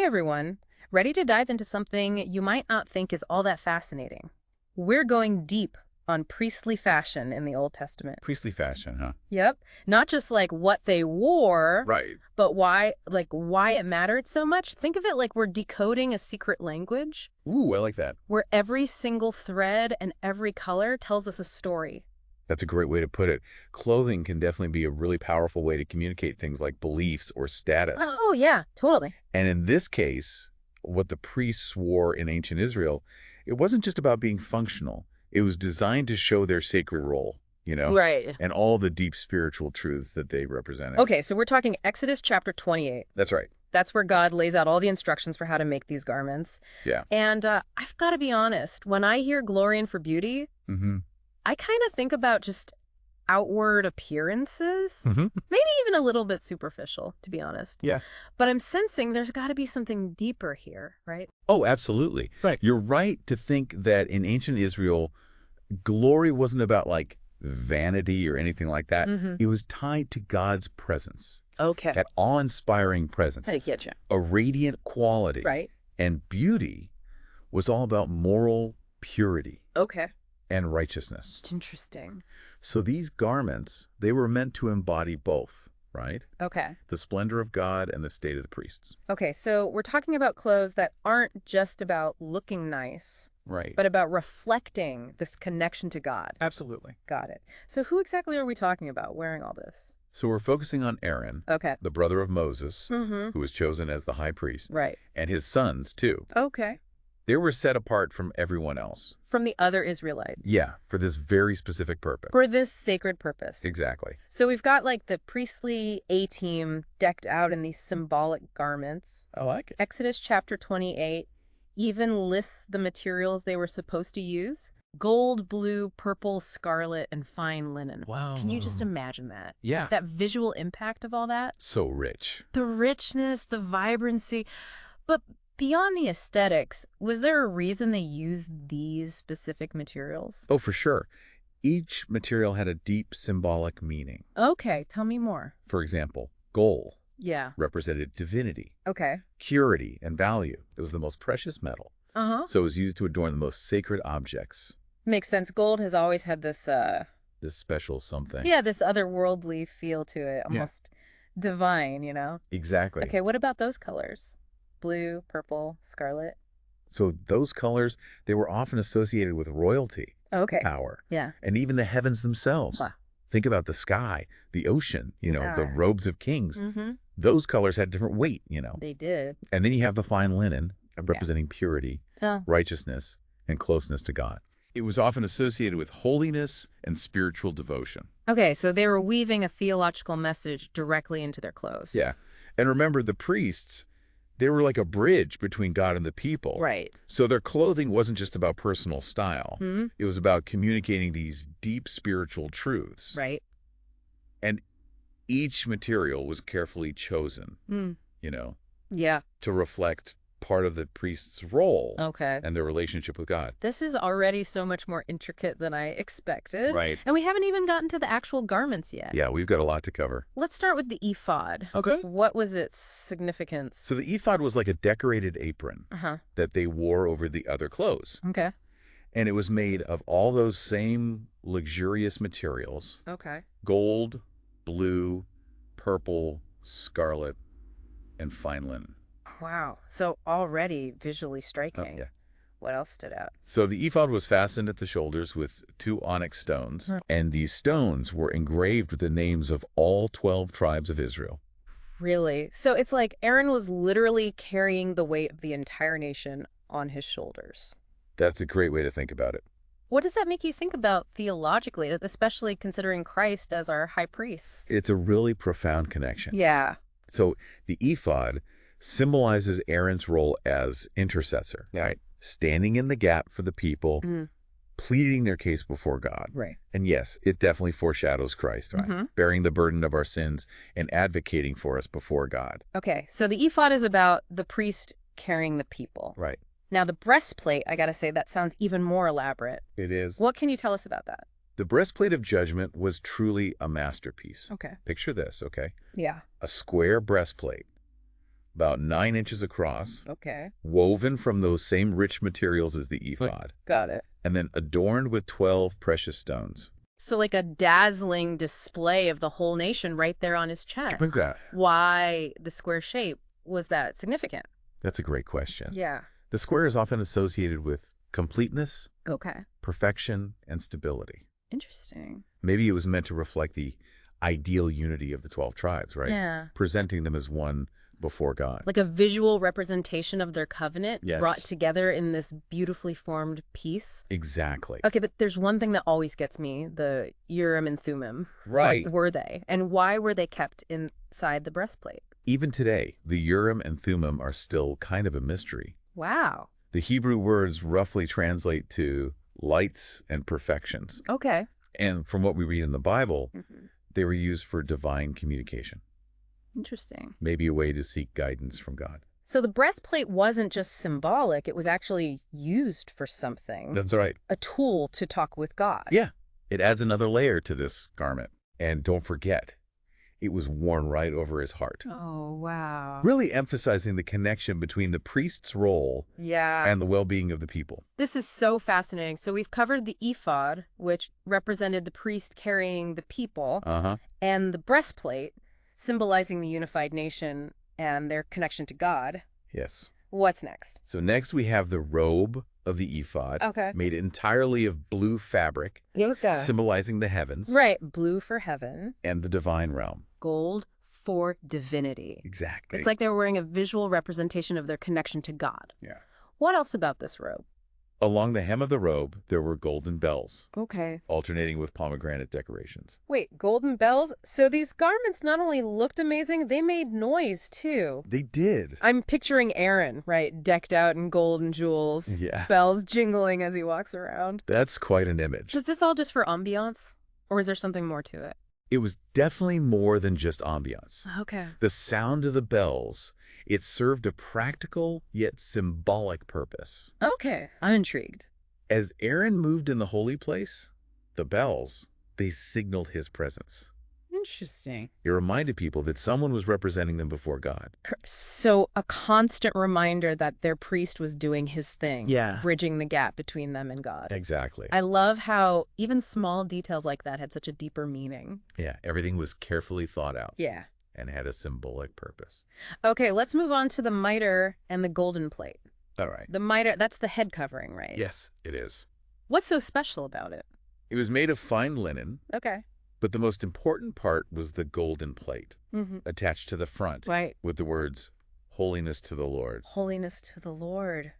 everyone. Ready to dive into something you might not think is all that fascinating. We're going deep on priestly fashion in the Old Testament. Priestly fashion, huh? Yep. Not just like what they wore, Right. but why it mattered so much. Think of it like we're decoding a secret language Ooh, I like that. where every single thread and every color tells us a story. That's a great way to put it. Clothing can definitely be a really powerful way to communicate things like beliefs or status. Oh, yeah, totally. And in this case, what the priests wore in ancient Israel, it wasn't just about being functional. It was designed to show their sacred role, Right. and all the deep spiritual truths that they represented. Okay, so we're talking Exodus chapter 28. That's right. That's where God lays out all the instructions for how to make these garments. Yeah. And I've got to be honest, when I hear glory and for beauty, Mm-hmm. I kind of think about just outward appearances, Mm-hmm. maybe even a little bit superficial, to be honest. Yeah. But I'm sensing there's got to be something deeper here, right? Oh, absolutely. Right. You're right to think that in ancient Israel, glory wasn't about like vanity or anything like that. Mm-hmm. It was tied to God's presence, Okay. that awe-inspiring presence. I get you. A radiant quality. Right. And beauty was all about moral purity Okay. and righteousness. It's interesting. So these garments, they were meant to embody both, right? Okay. The splendor of God and the state of the priests. Okay, so we're talking about clothes that aren't just about looking nice, Right. but about reflecting this connection to God. Absolutely. Got it. So who exactly are we talking about wearing all this? So we're focusing on Aaron, Okay. the brother of Moses, Mm-hmm. who was chosen as the high priest, Right. and his sons, too. Okay. They were set apart from everyone else. From the other Israelites. Yeah, for this very specific purpose. For this sacred purpose. Exactly. So we've got like the priestly A-team decked out in these symbolic garments. I like it. Exodus chapter 28 even lists the materials they were supposed to use. Gold, blue, purple, scarlet, and fine linen. Wow. Can you just imagine that? Yeah. That visual impact of all that? So rich. The richness, the vibrancy. But beyond the aesthetics, was there a reason they used these specific materials? Oh, for sure. Each material had a deep symbolic meaning. Okay, tell me more. For example, gold Yeah. represented divinity, Okay. purity, and value. It was the most precious metal, Uh-huh. so it was used to adorn the most sacred objects. Makes sense. Gold has always had this, This special something. yeah, this otherworldly feel to it, almost divine, you know? Exactly. Okay, what about those colors? Blue, purple, scarlet? So those colors, they were often associated with royalty, Okay. power, Yeah. and even the heavens themselves. Wow. Think about the sky, the ocean, the Yeah. robes of kings. Mm-hmm. Those colors had different weight, They did. And then you have the fine linen, representing purity, Yeah. righteousness, and closeness to God. It was often associated with holiness and spiritual devotion. Okay, so they were weaving a theological message directly into their clothes. Yeah. And remember, the priests, they were like a bridge between God and the people. Right. So their clothing wasn't just about personal style. Hmm? It was about communicating these deep spiritual truths. Right. And each material was carefully chosen, Mm. Yeah. to reflect part of the priest's role Okay. and their relationship with God. This is already so much more intricate than I expected. Right. And we haven't even gotten to the actual garments yet. Yeah, we've got a lot to cover. Let's start with the ephod. Okay. What was its significance? So the ephod was like a decorated apron Uh-huh. that they wore over the other clothes. Okay. And it was made of all those same luxurious materials: Okay. gold, blue, purple, scarlet, and fine linen. Wow. So already visually striking. Yeah. What else stood out? So the ephod was fastened at the shoulders with 2 onyx stones, and these stones were engraved with the names of all 12 tribes of Israel. Really? So it's like Aaron was literally carrying the weight of the entire nation on his shoulders. That's a great way to think about it. What does that make you think about theologically, especially considering Christ as our high priest? It's a really profound connection. Yeah. So the ephod symbolizes Aaron's role as intercessor, Right. standing in the gap for the people, Mm. pleading their case before God. Right. And yes, it definitely foreshadows Christ, right? Mhm. Bearing the burden of our sins and advocating for us before God. Okay. So the ephod is about the priest carrying the people. Right. Now the breastplate, I gotta say, that sounds even more elaborate. It is. What can you tell us about that? The breastplate of judgment was truly a masterpiece. Okay. Picture this, okay? Yeah. A square breastplate about 9 inches across, Okay. woven from those same rich materials as the ephod, Got it. and then adorned with 12 precious stones. So like a dazzling display of the whole nation right there on his chest. What's that? Why the square shape? Was that significant? That's a great question. Yeah. The square is often associated with completeness, Okay. perfection, and stability. Interesting. Maybe it was meant to reflect the ideal unity of the 12 tribes, right? Yeah. Presenting them as one before God. Like a visual representation of their covenant Yes. brought together in this beautifully formed piece. Exactly. Okay, but there's one thing that always gets me, the Urim and Thummim. Right. What were they? And why were they kept inside the breastplate? Even today, the Urim and Thummim are still kind of a mystery. Wow. The Hebrew words roughly translate to lights and perfections. Okay. And from what we read in the Bible, Mm-hmm. they were used for divine communication, Interesting. maybe a way to seek guidance from God. So the breastplate wasn't just symbolic, it was actually used for something. That's right. A tool to talk with God. Yeah, it adds another layer to this garment. And don't forget, it was worn right over his heart, Oh, wow. really emphasizing the connection between the priest's role Yeah. and the well-being of the people. This is so fascinating. So we've covered the ephod, which represented the priest carrying the people, Uh-huh. and the breastplate, symbolizing the unified nation and their connection to God. Yes. What's next? So next we have the robe of the ephod, Okay. made entirely of blue fabric, Okay. symbolizing the heavens Right. Blue for heaven, and the divine realm. gold for divinity. Exactly. It's like they're wearing a visual representation of their connection to God. Yeah. What else about this robe? Along the hem of the robe, there were golden bells, Okay. alternating with pomegranate decorations. Wait, golden bells? So these garments not only looked amazing, they made noise too. They did. I'm picturing Aaron, right, decked out in gold and jewels, Yeah. bells jingling as he walks around. That's quite an image. Is this all just for ambiance? Or is there something more to it? It was definitely more than just ambiance. Okay. The sound of the bells, it served a practical yet symbolic purpose. Okay. I'm intrigued. As Aaron moved in the holy place, the bells, they signaled his presence. Interesting. It reminded people that someone was representing them before God. So a constant reminder that their priest was doing his thing. Yeah. Bridging the gap between them and God. Exactly. I love how even small details like that had such a deeper meaning. Yeah, everything was carefully thought out Yeah. and had a symbolic purpose. Okay, let's move on to the mitre and the golden plate. All right. The mitre, that's the head covering, right? Yes, it is. What's so special about it? It was made of fine linen, Okay. but the most important part was the golden plate Mm-hmm. attached to the front Right. with the words, "Holiness to the Lord." Holiness to the Lord.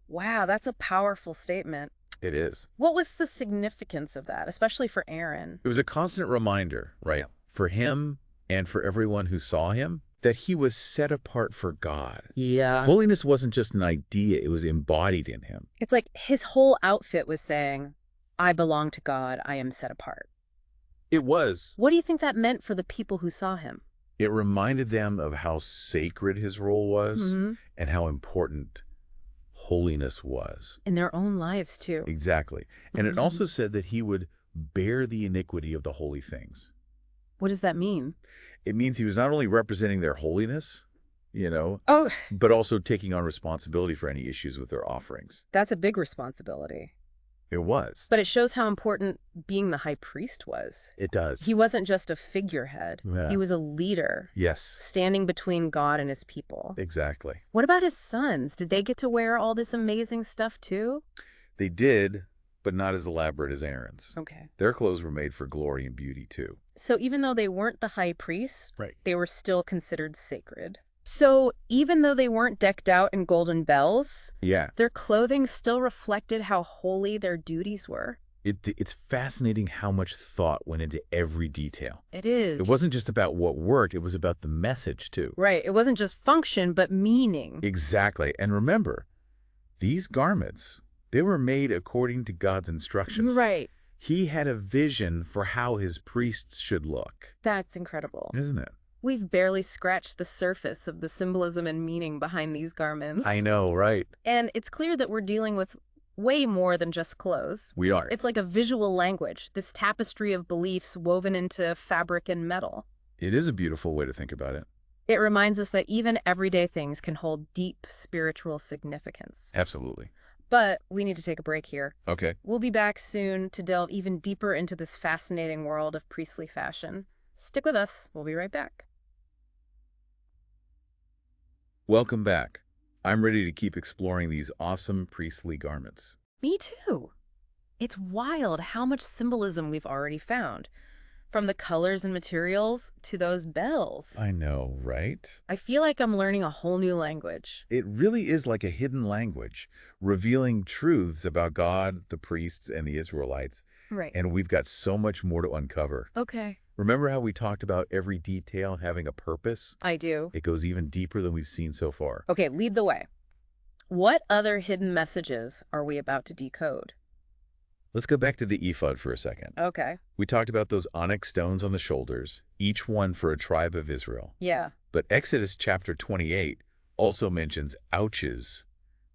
Wow, that's a powerful statement. It is. What was the significance of that, especially for Aaron? It was a constant reminder, right, for him and for everyone who saw him, that he was set apart for God. Yeah. Holiness wasn't just an idea, it was embodied in him. It's like his whole outfit was saying, I belong to God, I am set apart. It was. What do you think that meant for the people who saw him? It reminded them of how sacred his role was Mhm. and how important holiness was. In their own lives, too. Exactly. And it Mhm. also said that he would bear the iniquity of the holy things. What does that mean? It means he was not only representing their holiness, Oh, but also taking on responsibility for any issues with their offerings. that's a big responsibility. It was. But it shows how important being the high priest was. It does. He wasn't just a figurehead. Yeah. He was a leader, Yes, standing between God and his people. exactly. What about his sons? Did they get to wear all this amazing stuff too? They did, but not as elaborate as Aaron's. Okay. Their clothes were made for glory and beauty, too. So even though they weren't the high priest, Right. they were still considered sacred. So even though they weren't decked out in golden bells, Yeah. their clothing still reflected how holy their duties were. It's fascinating how much thought went into every detail. It is. It wasn't just about what worked, it was about the message, too. Right. It wasn't just function, but meaning. Exactly. And remember, these garments, they were made according to God's instructions. Right. He had a vision for how his priests should look, That's incredible. isn't it? We've barely scratched the surface of the symbolism and meaning behind these garments. I know, right? And it's clear that we're dealing with way more than just clothes. We are. It's like a visual language, this tapestry of beliefs woven into fabric and metal. It is a beautiful way to think about it. It reminds us that even everyday things can hold deep spiritual significance. Absolutely. But we need to take a break here. Okay. We'll be back soon to delve even deeper into this fascinating world of priestly fashion. Stick with us. We'll be right back. Welcome back. I'm ready to keep exploring these awesome priestly garments. Me too. It's wild how much symbolism we've already found, from the colors and materials to those bells. I know, right? I feel like I'm learning a whole new language. It really is like a hidden language, revealing truths about God, the priests, and the Israelites. Right. And we've got so much more to uncover. Okay. Remember how we talked about every detail having a purpose? I do. It goes even deeper than we've seen so far. Okay, lead the way. What other hidden messages are we about to decode? Let's go back to the ephod for a second. Okay. We talked about those onyx stones on the shoulders, each one for a tribe of Israel. Yeah. But Exodus chapter 28 also mentions ouches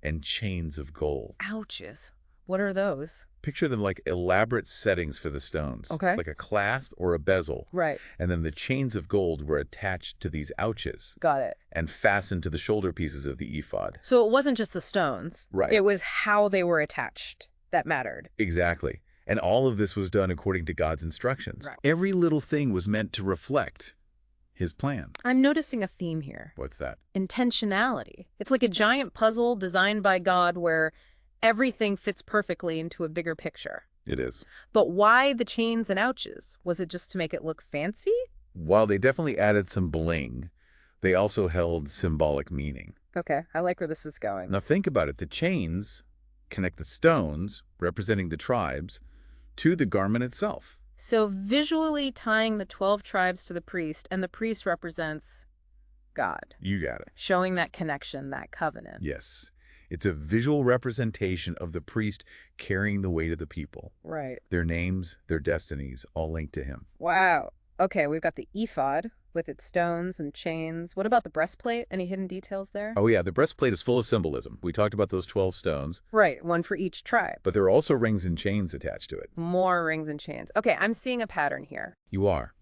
and chains of gold. Ouches. What are those? Picture them like elaborate settings for the stones. Okay. Like a clasp or a bezel. Right. And then the chains of gold were attached to these ouches Got it. and fastened to the shoulder pieces of the ephod. So it wasn't just the stones. Right. It was how they were attached that mattered. Exactly. And all of this was done according to God's instructions. Right. Every little thing was meant to reflect his plan. I'm noticing a theme here. What's that? Intentionality. It's like a giant puzzle designed by God where everything fits perfectly into a bigger picture. It is. But why the chains and ouches? Was it just to make it look fancy? While they definitely added some bling, they also held symbolic meaning. Okay, I like where this is going. Now think about it. The chains connect the stones, representing the tribes, to the garment itself. So visually tying the 12 tribes to the priest, and the priest represents God, You got it. showing that connection, that covenant. Yes. It's a visual representation of the priest carrying the weight of the people. Right. Their names, their destinies, all linked to him. Wow. Okay, we've got the ephod with its stones and chains. What about the breastplate? Any hidden details there? Oh yeah, the breastplate is full of symbolism. We talked about those 12 stones, Right, one for each tribe. but there are also rings and chains attached to it. More rings and chains. Okay, I'm seeing a pattern here. You are.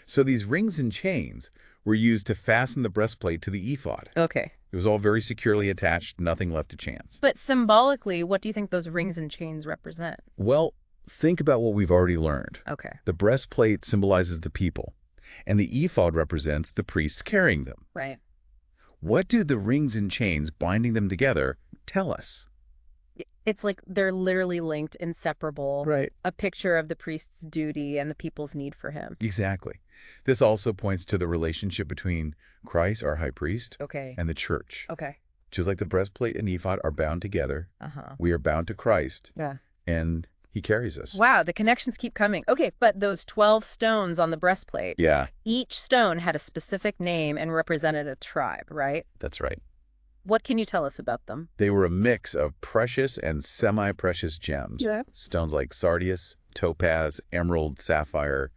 So these rings and chains were used to fasten the breastplate to the ephod. Okay. It was all very securely attached, nothing left to chance. But symbolically, what do you think those rings and chains represent? Well, think about what we've already learned. Okay. The breastplate symbolizes the people, and the ephod represents the priest carrying them. Right. What do the rings and chains binding them together tell us? It's like they're literally linked, inseparable. Right. A picture of the priest's duty and the people's need for him. Exactly. This also points to the relationship between Christ, our high priest, Okay. and the church. Okay. Just like the breastplate and ephod are bound together, Uh-huh. we are bound to Christ, Yeah. and he carries us. Wow, the connections keep coming. Okay, but those 12 stones on the breastplate, Yeah, each stone had a specific name and represented a tribe, right? that's right. What can you tell us about them? They were a mix of precious and semi-precious gems. Yeah. Stones like sardius, topaz, emerald, sapphire,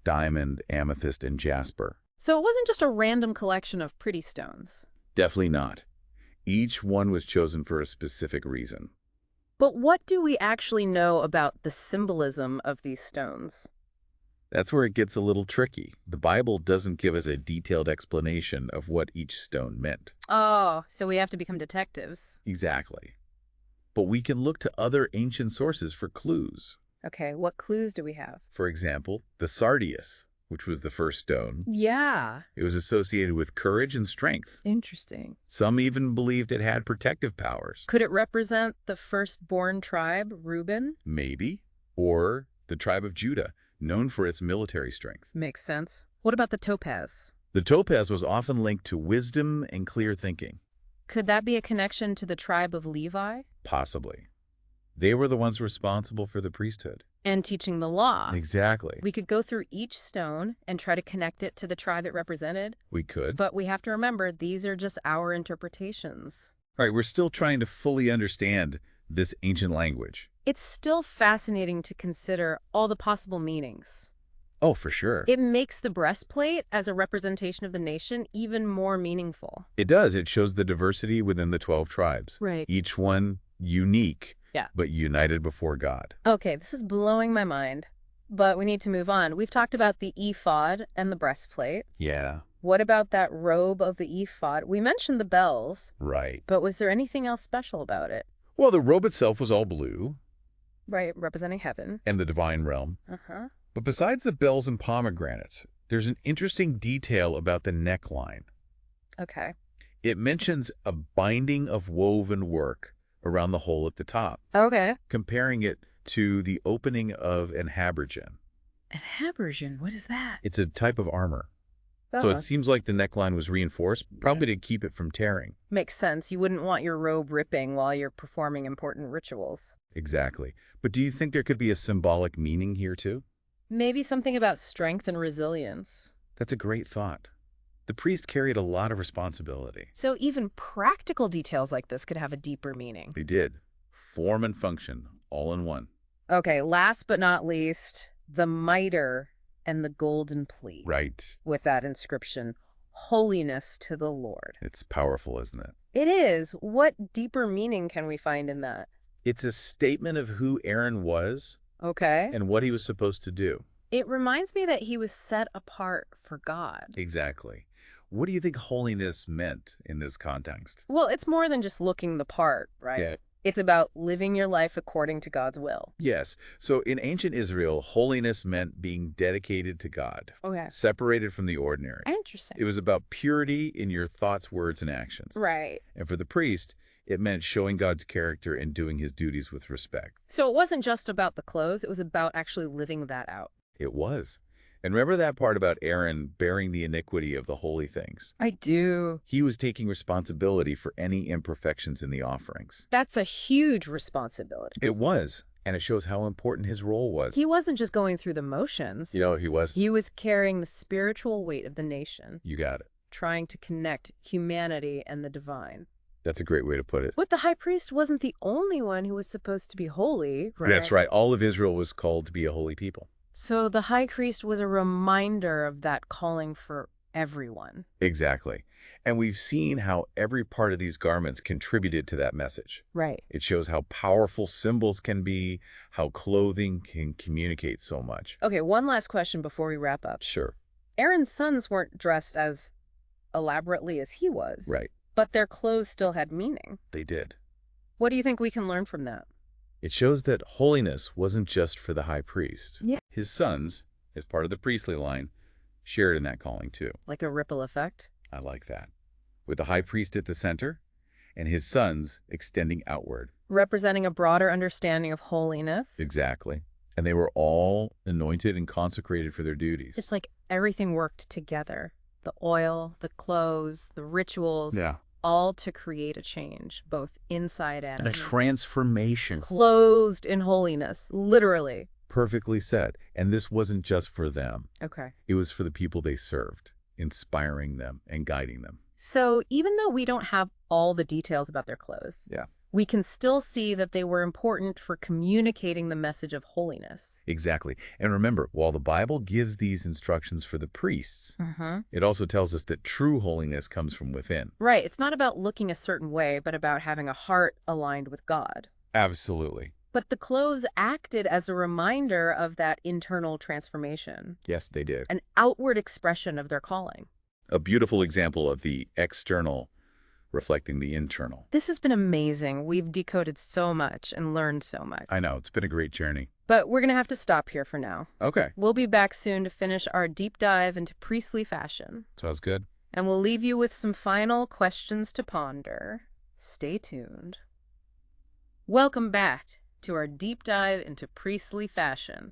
diamond, amethyst, and jasper. So it wasn't just a random collection of pretty stones. Definitely not. Each one was chosen for a specific reason. But what do we actually know about the symbolism of these stones? That's where it gets a little tricky. The Bible doesn't give us a detailed explanation of what each stone meant. Oh, so we have to become detectives. Exactly. But we can look to other ancient sources for clues. Okay, what clues do we have? For example, the sardius, which was the first stone. Yeah. It was associated with courage and strength. Interesting. Some even believed it had protective powers. Could it represent the firstborn tribe, Reuben? Maybe. Or the tribe of Judah, known for its military strength. Makes sense. What about the topaz? The topaz was often linked to wisdom and clear thinking. Could that be a connection to the tribe of Levi? Possibly. They were the ones responsible for the priesthood. And teaching the law. Exactly. We could go through each stone and try to connect it to the tribe it represented, We could. but we have to remember these are just our interpretations. All right, we're still trying to fully understand this ancient language. It's still fascinating to consider all the possible meanings. Oh, for sure. It makes the breastplate, as a representation of the nation, even more meaningful. It does. It shows the diversity within the 12 tribes. Right. Each one unique, Yeah. but united before God. Okay, this is blowing my mind, but we need to move on. We've talked about the ephod and the breastplate. Yeah. What about that robe of the ephod? We mentioned the bells, Right. but was there anything else special about it? Well, the robe itself was all blue Right, representing heaven. and the divine realm. Uh-huh. But besides the bells and pomegranates, there's an interesting detail about the neckline. Okay. It mentions a binding of woven work around the hole at the top, Okay. comparing it to the opening of an habergeon. An habergeon, what is that? It's a type of armor. So it Oh, seems like the neckline was reinforced, probably to keep it from tearing. makes sense. You wouldn't want your robe ripping while you're performing important rituals. Exactly. But do you think there could be a symbolic meaning here too? Maybe something about strength and resilience. That's a great thought. The priest carried a lot of responsibility. So even practical details like this could have a deeper meaning. They did. Form and function, all in one. Okay, last but not least, the mitre and the golden plate. Right. With that inscription, holiness to the Lord. It's powerful, isn't it? It is. What deeper meaning can we find in that? It's a statement of who Aaron was Okay. and what he was supposed to do. It reminds me that he was set apart for God. Exactly. What do you think holiness meant in this context? Well, it's more than just looking the part, right? Yeah. It's about living your life according to God's will. Yes. So in ancient Israel, holiness meant being dedicated to God, Okay. separated from the ordinary. Interesting. It was about purity in your thoughts, words, and actions. Right. And for the priest, it meant showing God's character and doing his duties with respect. So it wasn't just about the clothes, it was about actually living that out. It was. And remember that part about Aaron bearing the iniquity of the holy things? I do. He was taking responsibility for any imperfections in the offerings. That's a huge responsibility. It was. And it shows how important his role was. He wasn't just going through the motions. He was. He was carrying the spiritual weight of the nation, You got it. trying to connect humanity and the divine. That's a great way to put it. But the high priest wasn't the only one who was supposed to be holy, right? That's right. All of Israel was called to be a holy people. So the high priest was a reminder of that calling for everyone. Exactly. And we've seen how every part of these garments contributed to that message. Right. It shows how powerful symbols can be, how clothing can communicate so much. Okay, one last question before we wrap up. Sure. Aaron's sons weren't dressed as elaborately as he was. Right. But their clothes still had meaning. They did. What do you think we can learn from that? It shows that holiness wasn't just for the high priest. Yeah. His sons, as part of the priestly line, shared in that calling too. Like a ripple effect? I like that. With the high priest at the center and his sons extending outward. Representing a broader understanding of holiness. Exactly. And they were all anointed and consecrated for their duties. It's like everything worked together. The oil, the clothes, the rituals, Yeah. all to create a change, both inside and And a out. transformation. Clothed in holiness, literally. Perfectly said. And this wasn't just for them. Okay. It was for the people they served, inspiring them and guiding them. So even though we don't have all the details about their clothes, Yeah. we can still see that they were important for communicating the message of holiness. Exactly. And remember, while the Bible gives these instructions for the priests, Mm-hmm. it also tells us that true holiness comes from within. Right. It's not about looking a certain way, but about having a heart aligned with God. Absolutely. But the clothes acted as a reminder of that internal transformation, Yes, they did. an outward expression of their calling. A beautiful example of the external reflecting the internal. This has been amazing. We've decoded so much and learned so much. I know, it's been a great journey. But we're going to have to stop here for now. Okay, We'll be back soon to finish our deep dive into priestly fashion. sounds good. And we'll leave you with some final questions to ponder. Stay tuned. Welcome back to our deep dive into priestly fashion.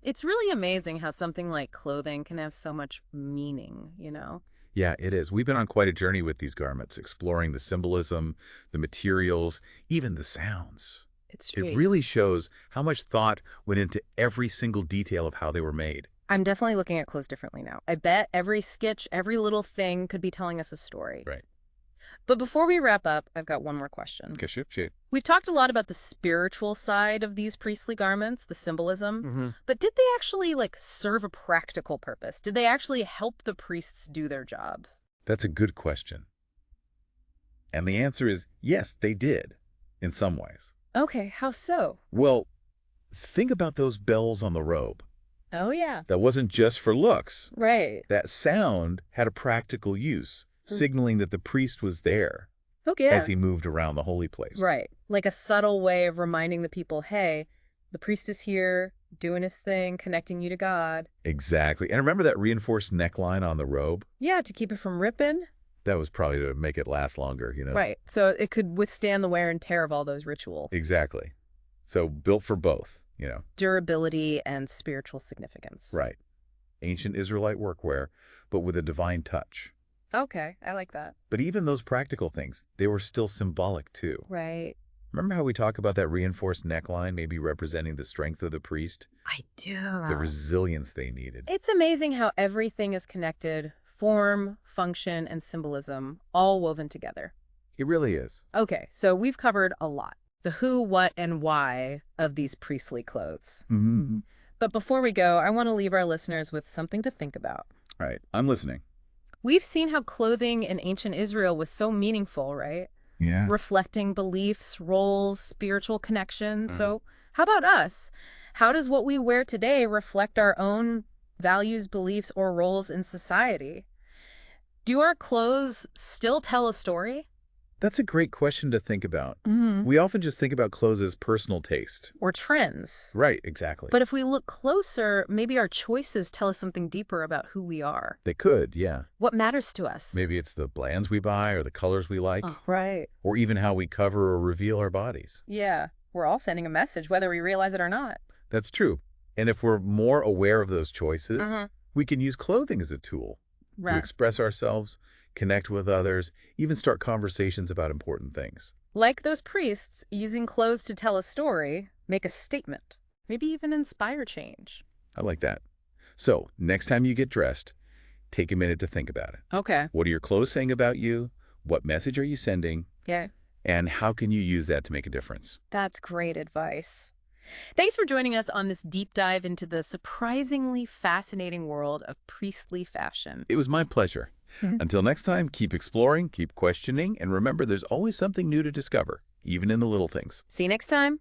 It's really amazing how something like clothing can have so much meaning, you know? Yeah, it is. We've been on quite a journey with these garments, exploring the symbolism, the materials, even the sounds. It's It really shows how much thought went into every single detail of how they were made. I'm definitely looking at clothes differently now. I bet every stitch, every little thing could be telling us a story. Right. But before we wrap up, I've got one more question. Okay, shoot. We've talked a lot about the spiritual side of these priestly garments, the symbolism, Mm-hmm. but did they actually serve a practical purpose? Did they actually help the priests do their jobs? That's a good question. And the answer is yes, they did, in some ways. Okay, how so? Well, think about those bells on the robe. Oh, yeah. That wasn't just for looks. Right. That sound had a practical use, signaling that the priest was there Okay. as he moved around the holy place. Right. Like a subtle way of reminding the people, hey, the priest is here, doing his thing, connecting you to God. Exactly. And remember that reinforced neckline on the robe? Yeah, to keep it from ripping. That was probably to make it last longer, Right. So it could withstand the wear and tear of all those rituals. Exactly. So built for both. Durability and spiritual significance. Right. Ancient Israelite workwear, but with a divine touch. Okay, I like that. But even those practical things, they were still symbolic too. Right. Remember how we talk about that reinforced neckline maybe representing the strength of the priest? I do. The resilience they needed. It's amazing how everything is connected, form, function, and symbolism, all woven together. It really is. Okay, so we've covered a lot. The who, what, and why of these priestly clothes. Mm-hmm. But before we go, I want to leave our listeners with something to think about. All right, I'm listening. We've seen how clothing in ancient Israel was so meaningful, right? Yeah. Reflecting beliefs, roles, spiritual connections. So how about us? How does what we wear today reflect our own values, beliefs, or roles in society? Do our clothes still tell a story? That's a great question to think about. Mm-hmm. We often just think about clothes as personal taste. Or trends. Right, exactly. But if we look closer, maybe our choices tell us something deeper about who we are. They could, yeah. What matters to us? Maybe it's the brands we buy or the colors we like. Oh, right. Or even how we cover or reveal our bodies. Yeah, we're all sending a message, whether we realize it or not. That's true. And if we're more aware of those choices, we can use clothing as a tool to express ourselves, connect with others, even start conversations about important things. Like those priests, using clothes to tell a story, make a statement, maybe even inspire change. I like that. So, next time you get dressed, take a minute to think about it. Okay. What are your clothes saying about you? What message are you sending? Yeah. And how can you use that to make a difference? That's great advice. Thanks for joining us on this deep dive into the surprisingly fascinating world of priestly fashion. It was my pleasure. Until next time, keep exploring, keep questioning, and remember there's always something new to discover, even in the little things. See you next time.